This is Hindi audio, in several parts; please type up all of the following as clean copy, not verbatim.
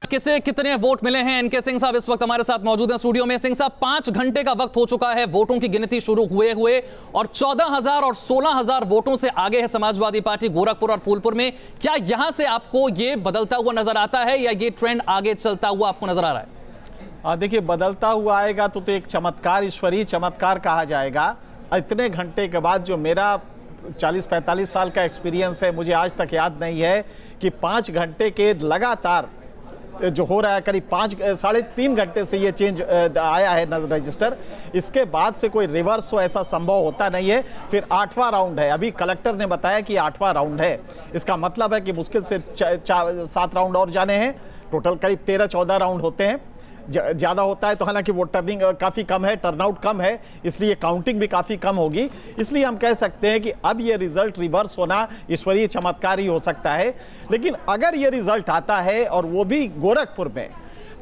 किसे कितने वोट मिले हैं। एनके सिंह साहब इस वक्त हमारे साथ मौजूद हैं स्टूडियो में। सिंह साहब, 5 घंटे का वक्त हो चुका है वोटों की गिनती शुरू हुए और 14,000 और 16,000 वोटों से आगे है समाजवादी पार्टी गोरखपुर और फूलपुर में। क्या यहां से आपको ये बदलता हुआ नजर आता है या ये ट्रेंड आगे चलता हुआ आपको नजर आ रहा है? देखिए, बदलता हुआ आएगा तो एक चमत्कार, ईश्वरीय चमत्कार कहा जाएगा। इतने घंटे के बाद जो मेरा 40-45 साल का एक्सपीरियंस है, मुझे आज तक याद नहीं है कि 5 घंटे के लगातार जो हो रहा है, करीब 3.5 घंटे से ये चेंज आया है रजिस्टर, इसके बाद से कोई रिवर्स हो ऐसा संभव होता नहीं है। फिर 8वां राउंड है, अभी कलेक्टर ने बताया कि 8वां राउंड है। इसका मतलब है कि मुश्किल से 7 राउंड और जाने हैं। टोटल करीब 13-14 राउंड होते हैं, ज़्यादा होता है तो हालांकि वो टर्निंग काफ़ी कम है, टर्नआउट कम है, इसलिए काउंटिंग भी काफ़ी कम होगी। इसलिए हम कह सकते हैं कि अब ये रिजल्ट रिवर्स होना ईश्वरीय चमत्कार ही हो सकता है। लेकिन अगर ये रिजल्ट आता है और वो भी गोरखपुर में,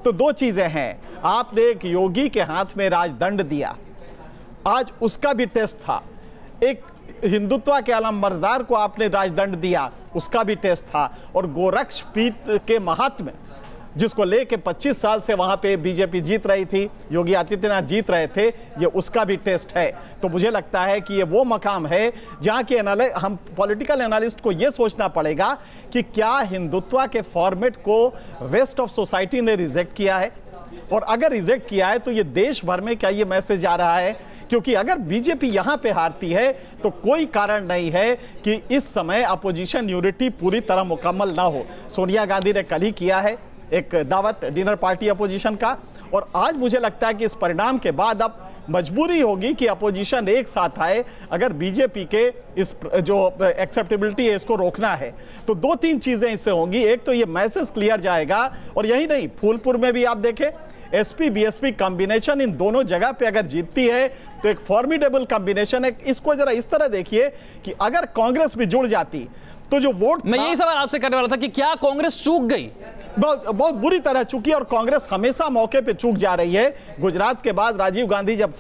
तो 2 चीज़ें हैं। आपने एक योगी के हाथ में राजदंड दिया, आज उसका भी टेस्ट था। एक हिंदुत्व के अलंबरदार को आपने राजदंड दिया, उसका भी टेस्ट था। और गोरक्ष पीठ के महात्म्य जिसको लेके 25 साल से वहां पे बीजेपी जीत रही थी, योगी आदित्यनाथ जीत रहे थे, ये उसका भी टेस्ट है। तो मुझे लगता है कि ये वो मकाम है जहां के हम पॉलिटिकल एनालिस्ट को ये सोचना पड़ेगा कि क्या हिंदुत्व के फॉर्मेट को रेस्ट ऑफ सोसाइटी ने रिजेक्ट किया है, और अगर रिजेक्ट किया है तो ये देश भर में क्या ये मैसेज आ रहा है? क्योंकि अगर बीजेपी यहां पे हारती है तो कोई कारण नहीं है कि इस समय अपोजिशन यूनिटी पूरी तरह मुकम्मल ना हो। सोनिया गांधी ने कल ही किया है एक दावत डिनर पार्टी अपोजिशन का, और आज मुझे लगता है कि इस परिणाम के बाद अब मजबूरी होगी कि अपोजिशन एक साथ आए अगर बीजेपी के इस जो एक्सेप्टेबिलिटी है इसको रोकना है। तो 2-3 चीजें इससे होंगी। एक तो ये मैसेज क्लियर जाएगा, और यही नहीं, फूलपुर में भी आप देखें एसपी बीएसपी कॉम्बिनेशन इन दोनों जगह पे अगर जीतती है तो एक फॉर्मिडेबल कॉम्बिनेशन है। इसको जरा इस तरह देखिए कि अगर कांग्रेस भी जुड़ जाती तो जो वोट, मैं यही सवाल आपसे करने वाला था कि क्या कांग्रेस चूक गई? बहुत बुरी तरह चुकी, और कांग्रेस हमेशा मौके पे चूक जा रही है। गुजरात के बाद राजीव गांधी जब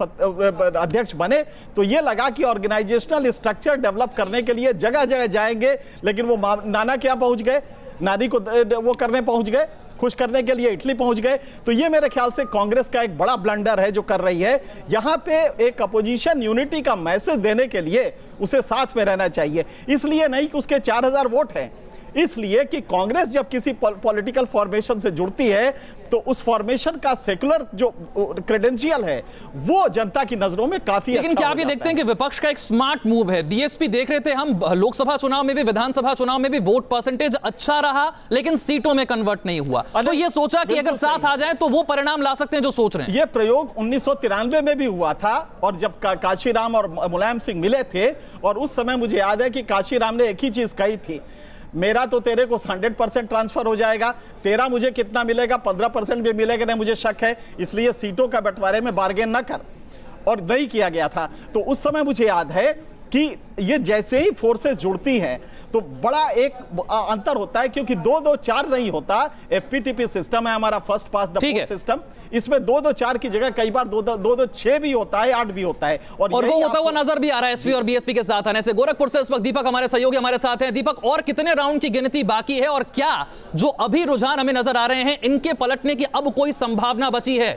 अध्यक्ष बने तो ये लगा कि ऑर्गेनाइजेशनल स्ट्रक्चर डेवलप करने के लिए जगह जगह जाएंगे, लेकिन वो नाना क्या पहुंच गए, नानी को वो करने पहुंच गए, खुश करने के लिए इटली पहुंच गए। तो ये मेरे ख्याल से कांग्रेस का एक बड़ा ब्लंडर है जो कर रही है। यहां पे एक अपोजिशन यूनिटी का मैसेज देने के लिए उसे साथ में रहना चाहिए, इसलिए नहीं कि उसके 4,000 वोट हैं, इसलिए कि कांग्रेस जब किसी पॉलिटिकल फॉर्मेशन से जुड़ती है तो उस फॉर्मेशन का सेकुलर जो क्रेडेंशियल है वो जनता की नजरों में काफी लेकिन अच्छा क्या आप ये देखते हैं कि विपक्ष का एक स्मार्ट मूव है? बीएसपी देख रहे थे हम लोकसभा चुनाव में भी, विधानसभा चुनाव में भी वोट परसेंटेज अच्छा रहा लेकिन सीटों में कन्वर्ट नहीं हुआ, तो ये सोचा कि अगर साथ आ जाए तो वो परिणाम ला सकते हैं जो सोच रहे हैं। ये प्रयोग 1993 में भी हुआ था, और जब काशीराम और मुलायम सिंह मिले थे, और उस समय मुझे याद है कि काशीराम ने एक ही चीज कही थी, मेरा तो तेरे को 100% ट्रांसफर हो जाएगा, तेरा मुझे कितना मिलेगा, 15% भी मिलेगा नहीं, मुझे शक है, इसलिए सीटों का बंटवारे में बार्गेन न कर, और नहीं किया गया था। तो उस समय मुझे याद है कि ये जैसे ही फोर्सेस जुड़ती हैं तो बड़ा एक अंतर होता है, क्योंकि 2-2-4 नहीं होता। एफपीटीपी सिस्टम है हमारा, first pass the post system, इसमें 2-2-4 की जगह कई बार 2-2-6 भी होता है, 8 भी होता है, और वो होता हुआ नजर भी आ रहा है एसपी और बीएसपी के साथ आने से। गोरखपुर से इस वक्त दीपक हमारे सहयोगी हमारे साथ हैं। दीपक, और कितने राउंड की गिनती बाकी है, और क्या जो अभी रुझान हमें नजर आ रहे हैं इनके पलटने की अब कोई संभावना बची है?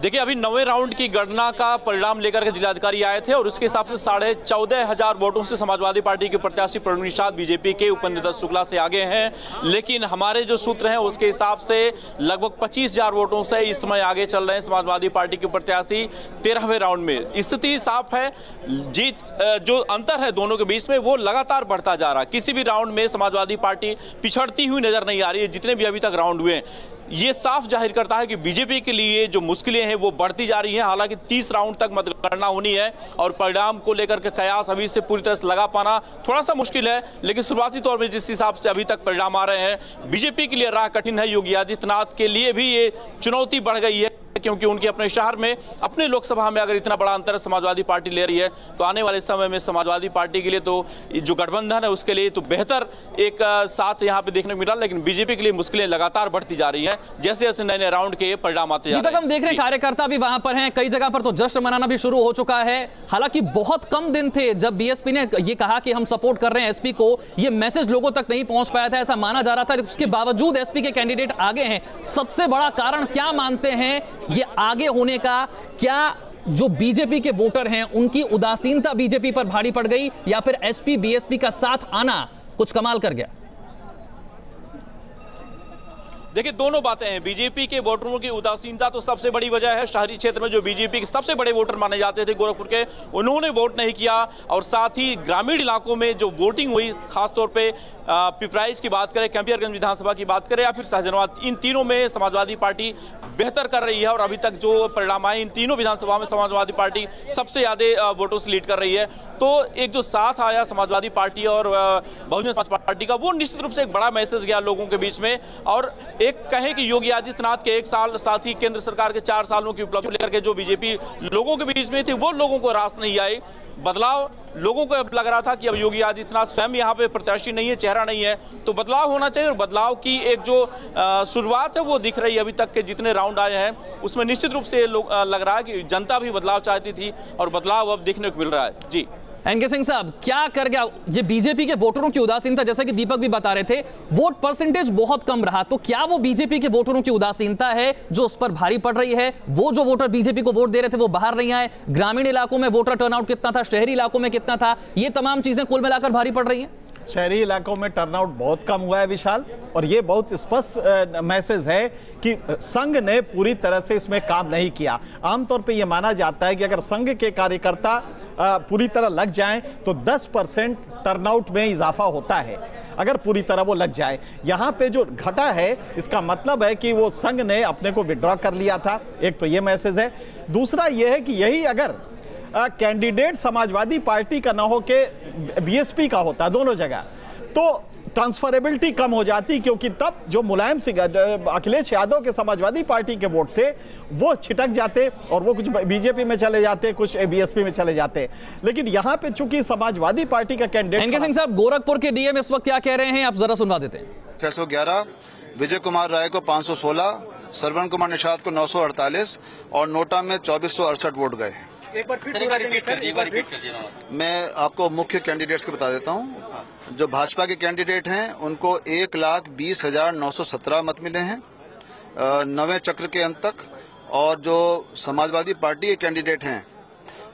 देखिए, अभी 9वें राउंड की गणना का परिणाम लेकर के जिलाधिकारी आए थे, और उसके हिसाब से 14,500 वोटों से समाजवादी पार्टी के प्रत्याशी प्रवीण निषाद बीजेपी के उपेंद्र शुक्ला से आगे हैं। लेकिन हमारे जो सूत्र हैं उसके हिसाब से लगभग 25,000 वोटों से इस समय आगे चल रहे हैं समाजवादी पार्टी के प्रत्याशी 13वें राउंड में। स्थिति साफ है, जीत जो अंतर है दोनों के बीच में वो लगातार बढ़ता जा रहा है। किसी भी राउंड में समाजवादी पार्टी पिछड़ती हुई नजर नहीं आ रही है। जितने भी अभी तक राउंड हुए ये साफ जाहिर करता है कि बीजेपी के लिए जो मुश्किलें हैं वो बढ़ती जा रही हैं। हालांकि 30 राउंड तक मतगणना होनी है, और परिणाम को लेकर के कयास अभी से पूरी तरह से लगा पाना थोड़ा सा मुश्किल है, लेकिन शुरुआती तौर पर जिस हिसाब से अभी तक परिणाम आ रहे हैं बीजेपी के लिए राह कठिन है। योगी आदित्यनाथ के लिए भी ये चुनौती बढ़ गई है क्योंकि उनके अपने शहर में, अपने लोकसभा में अगर इतना बड़ा अंतर समाजवादी पार्टी ले रही है तो आने वाले समय में समाजवादी पार्टी के लिए तो जो गठबंधन है उसके लिए तो बेहतर एक साथ यहाँ पे देखने को मिला, लेकिन बीजेपी के लिए मुश्किलें लगातार बढ़ती जा रही हैं जैसे जैसे नए नए राउंड के परिणाम आते जा रहे हैं। हम देख रहे हैं कार्यकर्ता भी वहां पर हैं, कई जगह पर तो जश्न मनाना भी शुरू हो चुका है। हालांकि बहुत कम दिन थे जब बीएसपी ने ये कहा कि हम सपोर्ट कर रहे हैं एसपी को, ये मैसेज लोगों तक नहीं पहुंच पाया था, ऐसा माना जा रहा था। उसके बावजूद एसपी के कैंडिडेट आगे हैं। सबसे बड़ा कारण क्या मानते हैं ये आगे होने का? क्या जो बीजेपी के वोटर हैं उनकी उदासीनता बीजेपी पर भारी पड़ गई, या फिर एसपी बीएसपी का साथ आना कुछ कमाल कर गया? देखिए, दोनों बातें हैं। बीजेपी के वोटरों की उदासीनता तो सबसे बड़ी वजह है। शहरी क्षेत्र में जो बीजेपी के सबसे बड़े वोटर माने जाते थे गोरखपुर के, उन्होंने वोट नहीं किया। और साथ ही ग्रामीण इलाकों में जो वोटिंग हुई, खासतौर पे पिपराइच की बात करें, कैंपियरगंज विधानसभा की बात करें या फिर शाहजहानाबाद, इन तीनों में समाजवादी पार्टी बेहतर कर रही है। और अभी तक जो परिणाम आए, इन तीनों विधानसभा में समाजवादी पार्टी सबसे ज्यादा वोटों से लीड कर रही है। तो एक जो साथ आया समाजवादी पार्टी और बहुजन समाज पार्टी का, वो निश्चित रूप से एक बड़ा मैसेज गया लोगों के बीच में। और एक कहें कि योगी आदित्यनाथ के 1 साल, साथ ही केंद्र सरकार के 4 सालों की उपलब्धि लेकर के जो बीजेपी लोगों के बीच में थी, वो लोगों को रास नहीं आई। बदलाव लोगों को अब लग रहा था कि अब योगी आदित्यनाथ स्वयं यहाँ पे प्रत्याशी नहीं है, चेहरा नहीं है, तो बदलाव होना चाहिए। और बदलाव की एक जो शुरुआत है वो दिख रही है। अभी तक के जितने राउंड आए हैं उसमें निश्चित रूप से लग रहा है कि जनता भी बदलाव चाहती थी और बदलाव अब देखने को मिल रहा है। जी एनके सिंह साहब, क्या कर गया ये बीजेपी के वोटरों की उदासीनता? जैसा कि दीपक भी बता रहे थे, वोट परसेंटेज बहुत कम रहा, तो क्या वो बीजेपी के वोटरों की उदासीनता है जो उस पर भारी पड़ रही है? वो जो वोटर बीजेपी को वोट दे रहे थे वो बाहर नहीं आए। ग्रामीण इलाकों में वोटर टर्नआउट कितना था, शहरी इलाकों में कितना था, ये तमाम चीजें कुल मिलाकर भारी पड़ रही हैं। शहरी इलाकों में टर्नआउट बहुत कम हुआ है विशाल, और ये बहुत स्पष्ट मैसेज है कि संघ ने पूरी तरह से इसमें काम नहीं किया। आमतौर पे ये माना जाता है कि अगर संघ के कार्यकर्ता पूरी तरह लग जाएं तो 10% टर्नआउट में इजाफा होता है, अगर पूरी तरह वो लग जाए। यहाँ पे जो घटा है इसका मतलब है कि वो संघ ने अपने को विड्रॉ कर लिया था। एक तो ये मैसेज है। दूसरा ये है कि यही अगर कैंडिडेट समाजवादी पार्टी का ना हो के बीएसपी का होता दोनों जगह, तो ट्रांसफरेबिलिटी कम हो जाती, क्योंकि तब जो मुलायम सिंह, अखिलेश यादव के समाजवादी पार्टी के वोट थे वो छिटक जाते और वो कुछ बीजेपी में चले जाते, कुछ बीएसपी में चले जाते। लेकिन यहाँ पे चूंकि समाजवादी पार्टी का कैंडिडेट। एनके सिंह साहब, गोरखपुर के डीएम इस वक्त क्या कह रहे हैं, आप जरा सुनवा देते हैं। 611, विजय कुमार राय को 516, श्रवण कुमार निषाद को 948 और नोटा में 2468 वोट गए। एक बार फिर रिपीट कीजिए। मैं आपको मुख्य कैंडिडेट्स को बता देता हूं। जो भाजपा के कैंडिडेट हैं उनको 1,20,917 मत मिले हैं 9वें चक्र के अंत तक, और जो समाजवादी पार्टी के कैंडिडेट हैं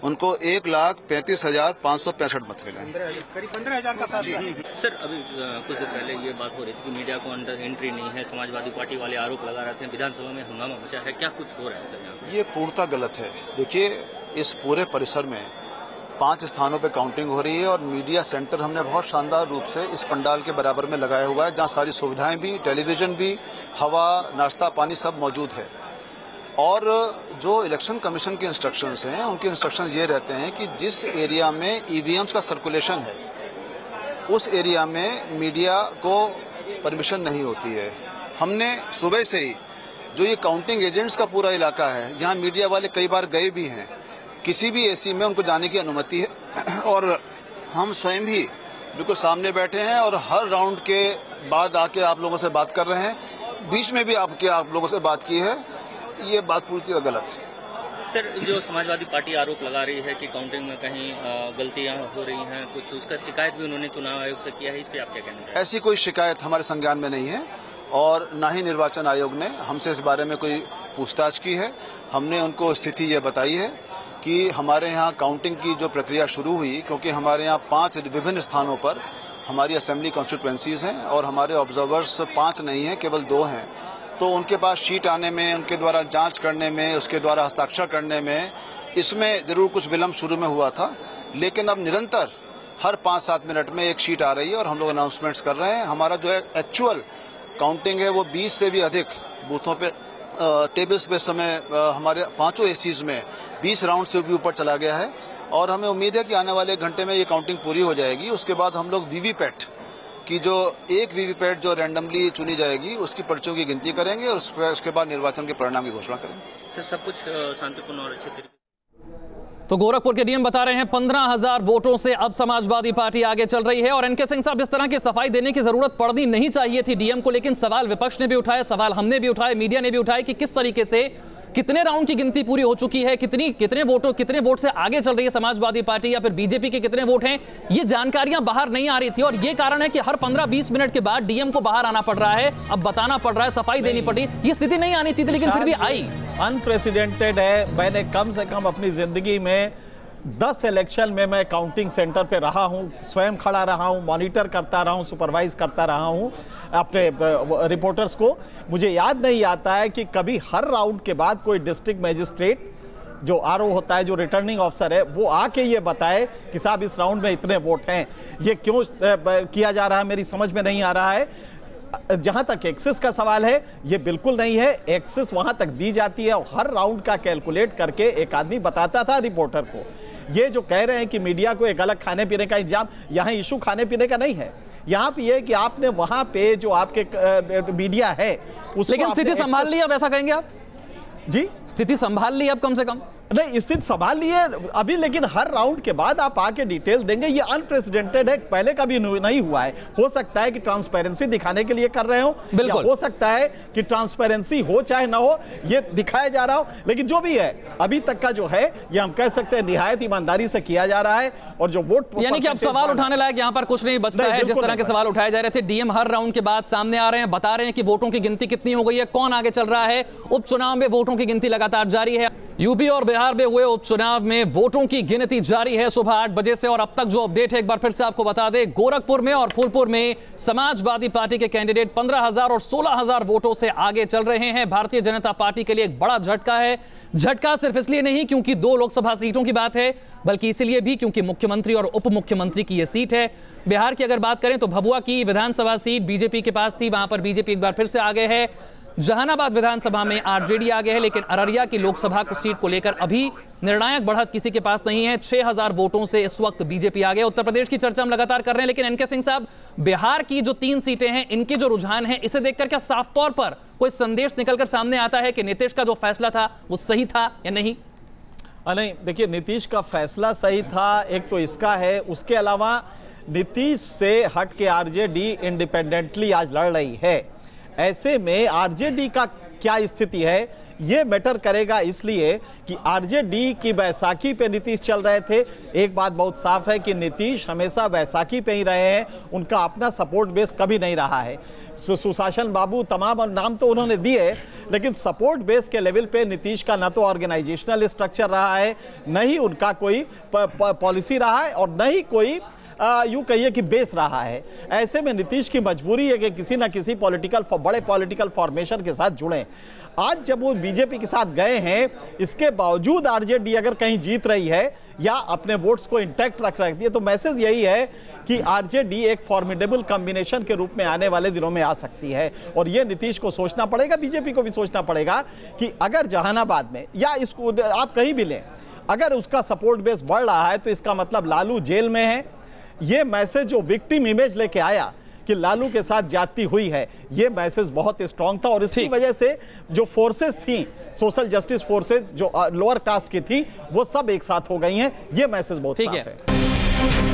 उनको 1,35,565 मत मिले हैं। करीब 15,000 का फासला। सर, अभी कुछ देर पहले ये बात हो रही थी कि मीडिया को अंदर एंट्री नहीं है, समाजवादी पार्टी वाले आरोप लगा रहे थे, विधानसभा में हंगामा मचा है, क्या कुछ हो रहा है सर यहाँ पे? ये पूर्णतः गलत है। देखिए, इस पूरे परिसर में 5 स्थानों पे काउंटिंग हो रही है और मीडिया सेंटर हमने बहुत शानदार रूप से इस पंडाल के बराबर में लगाया हुआ है, जहाँ सारी सुविधाएं भी, टेलीविजन भी, हवा, नाश्ता पानी सब मौजूद है। और जो इलेक्शन कमीशन के इंस्ट्रक्शंस हैं, उनके इंस्ट्रक्शंस ये रहते हैं कि जिस एरिया में ईवीएम्स का सर्कुलेशन है उस एरिया में मीडिया को परमिशन नहीं होती है। हमने सुबह से ही जो ये काउंटिंग एजेंट्स का पूरा इलाका है, यहाँ मीडिया वाले कई बार गए भी हैं, किसी भी एसी में उनको जाने की अनुमति है और हम स्वयं भी बिल्कुल सामने बैठे हैं और हर राउंड के बाद आके आप लोगों से बात कर रहे हैं। बीच में भी आप लोगों से बात की है, ये बात पूरी तरह गलत है। सर, जो समाजवादी पार्टी आरोप लगा रही है कि काउंटिंग में कहीं गलतियां हो रही हैं, कुछ उसका शिकायत भी उन्होंने चुनाव आयोग से किया है, इस पे आप क्या कहना चाहेंगे? ऐसी कोई शिकायत हमारे संज्ञान में नहीं है और ना ही निर्वाचन आयोग ने हमसे इस बारे में कोई पूछताछ की है। हमने उनको स्थिति ये बताई है कि हमारे यहाँ काउंटिंग की जो प्रक्रिया शुरू हुई, क्योंकि हमारे यहाँ 5 विभिन्न स्थानों पर हमारी असेंबली कॉन्स्टिट्यूएंसीज हैं और हमारे ऑब्जर्वर्स 5 नहीं हैं, केवल 2 हैं, तो उनके पास शीट आने में, उनके द्वारा जांच करने में, उसके द्वारा हस्ताक्षर करने में, इसमें जरूर कुछ विलम्ब शुरू में हुआ था, लेकिन अब निरंतर हर 5-7 मिनट में एक शीट आ रही है और हम लोग अनाउंसमेंट्स कर रहे हैं। हमारा जो है एक्चुअल काउंटिंग है वो 20 से भी अधिक बूथों पे टेबल्स पे समय हमारे 5 एसीज में 20 राउंड से भी ऊपर चला गया है और हमें उम्मीद है कि आने वाले घंटे में ये काउंटिंग पूरी हो जाएगी। उसके बाद हम लोग वीवीपैट की जो एक वीवीपैट जो रैंडमली चुनी जाएगी उसकी पर्चियों की गिनती करेंगे और उसके बाद निर्वाचन के परिणाम की घोषणा करेंगे। सब कुछ शांतिपूर्ण और अच्छे तरीके। तो गोरखपुर के डीएम बता रहे हैं 15,000 वोटों से अब समाजवादी पार्टी आगे चल रही है। और एनके सिंह साहब, इस तरह की सफाई देने की जरूरत पड़नी नहीं चाहिए थी डीएम को, लेकिन सवाल विपक्ष ने भी उठाए, सवाल हमने भी उठाए, मीडिया ने भी उठाए कि किस तरीके से कितने राउंड की गिनती पूरी हो चुकी है, कितने वोट से आगे चल रही है समाजवादी पार्टी या फिर बीजेपी के कितने वोट हैं, ये जानकारियां बाहर नहीं आ रही थी। और ये कारण है कि हर 15-20 मिनट के बाद डीएम को बाहर आना पड़ रहा है, अब बताना पड़ रहा है, सफाई देनी पड़ी। ये स्थिति नहीं आनी चाहिए, लेकिन फिर भी आई। अनप्रेसिडेंटेड है। मैंने कम से कम अपनी जिंदगी में 10 इलेक्शन में मैं काउंटिंग सेंटर पे रहा हूं, स्वयं खड़ा रहा हूं, मॉनिटर करता रहा हूं, सुपरवाइज करता रहा हूं अपने रिपोर्टर्स को। मुझे याद नहीं आता है कि कभी हर राउंड के बाद कोई डिस्ट्रिक्ट मजिस्ट्रेट जो आरओ होता है, जो रिटर्निंग ऑफिसर है, वो आके ये बताए कि साहब इस राउंड में इतने वोट हैं। ये क्यों किया जा रहा है मेरी समझ में नहीं आ रहा है। जहां तक एक्सेस का सवाल है, ये बिल्कुल नहीं है। एक्सेस वहां तक दी जाती है और हर राउंड का कैलकुलेट करके एक आदमी बताता था रिपोर्टर को। ये जो कह रहे हैं कि मीडिया को एक अलग खाने पीने का इंतजाम, यहाँ इशू खाने पीने का नहीं है। यहाँ पे ये कि आपने वहां पे जो आपके मीडिया है उसको, लेकिन स्थिति संभाल ली, अब ऐसा कहेंगे आप? जी, स्थिति संभाल ली अब कम से कम? नहीं, स्थिति संभाल लिए अभी, लेकिन हर राउंड के बाद आप आके डिटेल देंगे, ये अनप्रेसिडेंटेड है, पहले कभी नहीं हुआ है। हो सकता है कि ट्रांसपेरेंसी दिखाने के लिए कर रहे हो, या हो सकता है कि ट्रांसपेरेंसी हो चाहे ना हो, ये दिखाया जा रहा हो, लेकिन जो भी है अभी तक का जो है, ये हम कह सकते हैं निहायत ईमानदारी से किया जा रहा है। और जो वोट, यानी कि अब सवाल उठाने लायक यहाँ पर कुछ नहीं बचता है। जिस तरह के सवाल उठाए जा रहे थे, डीएम हर राउंड के बाद सामने आ रहे हैं, बता रहे हैं कि वोटों की गिनती कितनी हो गई है, कौन आगे चल रहा है। उपचुनाव में वोटों की गिनती लगातार जारी है। यूपी और बिहार में हुए उपचुनाव में वोटों की गिनती जारी है सुबह 8 बजे से। और अब तक जो अपडेट है एक बार फिर से आपको बता दें, गोरखपुर में और फूलपुर में समाजवादी पार्टी के कैंडिडेट 15,000 और 16,000 वोटों से आगे चल रहे हैं। भारतीय जनता पार्टी के लिए एक बड़ा झटका है। झटका सिर्फ इसलिए नहीं क्योंकि 2 लोकसभा सीटों की बात है, बल्कि इसलिए भी क्योंकि मुख्यमंत्री और उप मुख्यमंत्री की यह सीट है। बिहार की अगर बात करें तो भभुआ की विधानसभा सीट बीजेपी के पास थी, वहां पर बीजेपी एक बार फिर से आगे है। जहानाबाद विधानसभा में आरजेडी आगे है, लेकिन अररिया की लोकसभा को सीट को लेकर अभी निर्णायक बढ़त किसी के पास नहीं है। 6,000 वोटों से इस वक्त बीजेपी आगे। उत्तर प्रदेश की चर्चा हम लगातार कर रहे हैं, लेकिन एनके सिंह साहब, बिहार की जो 3 सीटें हैं, इनके जो रुझान है, इसे देखकर क्या साफ तौर पर कोई संदेश निकलकर सामने आता है कि नीतीश का जो फैसला था वो सही था या नहीं? नहीं, देखिए, नीतीश का फैसला सही था, एक तो इसका है। उसके अलावा नीतीश से हट के आरजेडी इंडिपेंडेंटली आज लड़ रही है। ऐसे में आरजेडी का क्या स्थिति है ये मैटर करेगा, इसलिए कि आरजेडी की बैसाखी पे नीतीश चल रहे थे। एक बात बहुत साफ है कि नीतीश हमेशा बैसाखी पे ही रहे हैं, उनका अपना सपोर्ट बेस कभी नहीं रहा है। सुशासन बाबू तमाम नाम तो उन्होंने दिए, लेकिन सपोर्ट बेस के लेवल पे नीतीश का ना तो ऑर्गेनाइजेशनल स्ट्रक्चर रहा है, न ही उनका कोई पॉलिसी रहा है, और न ही कोई यूं कहिए कि बेस रहा है। ऐसे में नीतीश की मजबूरी है कि किसी ना किसी बड़े पॉलिटिकल फॉर्मेशन के साथ जुड़े। आज जब वो बीजेपी के साथ गए हैं, इसके बावजूद आरजेडी अगर कहीं जीत रही है या अपने वोट्स को इंटैक्ट रख रही है, तो मैसेज यही है कि आरजेडी एक फॉर्मिडेबल कॉम्बिनेशन के रूप में आने वाले दिनों में आ सकती है। और ये नीतीश को सोचना पड़ेगा, बीजेपी को भी सोचना पड़ेगा कि अगर जहानाबाद में या इसको आप कहीं भी लें, अगर उसका सपोर्ट बेस बढ़ रहा है, तो इसका मतलब लालू जेल में है। ये मैसेज जो विक्टिम इमेज लेके आया कि लालू के साथ ज्यादती हुई है, ये मैसेज बहुत स्ट्रांग था। और इसकी वजह से जो फोर्सेस थी, सोशल जस्टिस फोर्सेस जो लोअर कास्ट की थी, वो सब एक साथ हो गई हैं। ये मैसेज बहुत साफ है।